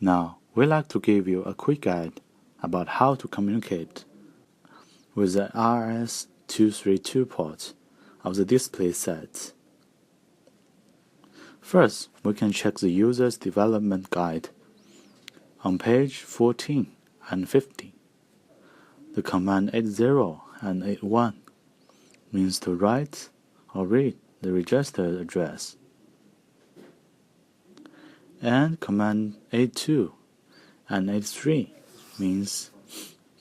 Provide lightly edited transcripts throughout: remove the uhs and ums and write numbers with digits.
Now, we'd like to give you a quick guide about how to communicate with the RS-232 port of the display set. First, we can check the user's development guide on page 14 and 15. The command 80 and 81 means to write or read the registered address, and command 82 and 83 means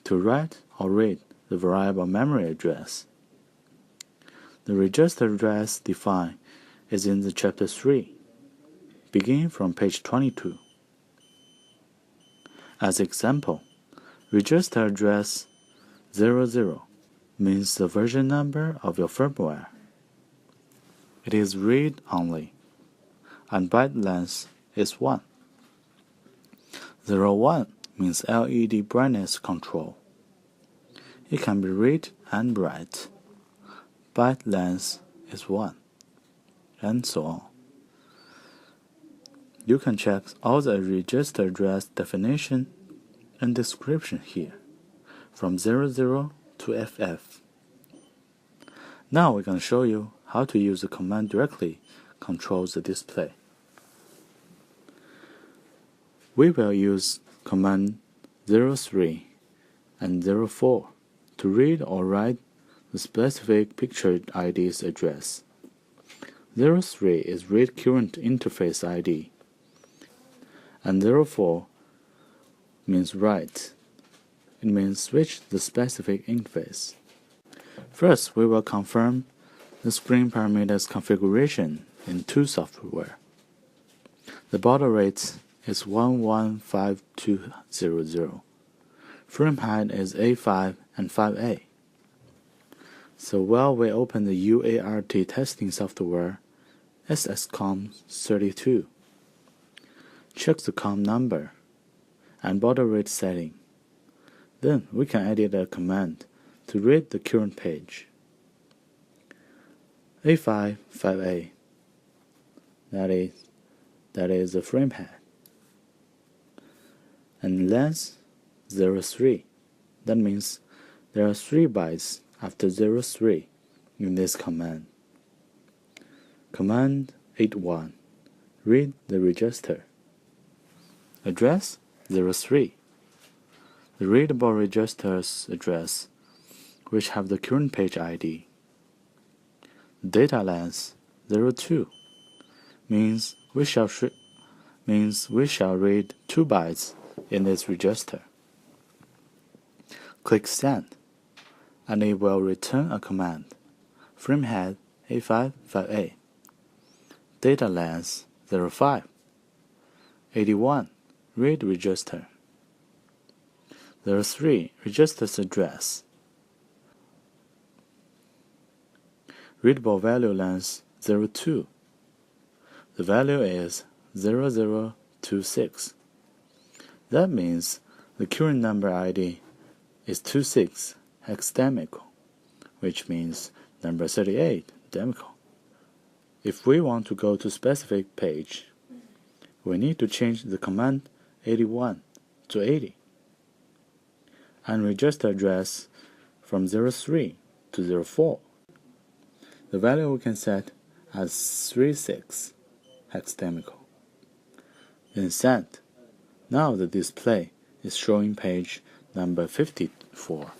to write or read the variable memory address. The register address defined is in the chapter 3, beginning from page 22. As example, register address 00 means the version number of your firmware. It is read only, and byte length is 1. 01 means LED brightness control. It can be read and write. Byte length is 1, and so on. You can check all the register address definition and description here, from 00 to FF. Now we're going to show you how to use the command directly control the display. We will use command 03 and 04 to read or write the specific picture ID's address. 03 is read current interface ID, and 04 means write. It means switch the specific interface. First, we will confirm the screen parameters configuration in two software. The baud rate is 115200. Frame height is A5 and 5A. So while we open the UART testing software, SSCOM32, check the COM number and baud rate setting. Then we can edit a command to read the current page. A5 5A, that is the frame height, and length 03. That means there are 3 bytes after 03 in this command. Command 81, read the register. Address 03. The readable register's address, which have the current page ID. Data length 02 means we shall read 2 bytes in this register. Click Send, and it will return a command. Frame height A5 5A. Data length 05. 81. Read register. 03. Register's address. Readable value length 02. The value is 0026. That means the current number ID is 26 hexadecimal, which means number 38 decimal. If we want to go to specific page, we need to change the command 81 to 80 and register address from 03 to 04. The value we can set as 36 hexadecimal. Then send. Now the display is showing page number 54.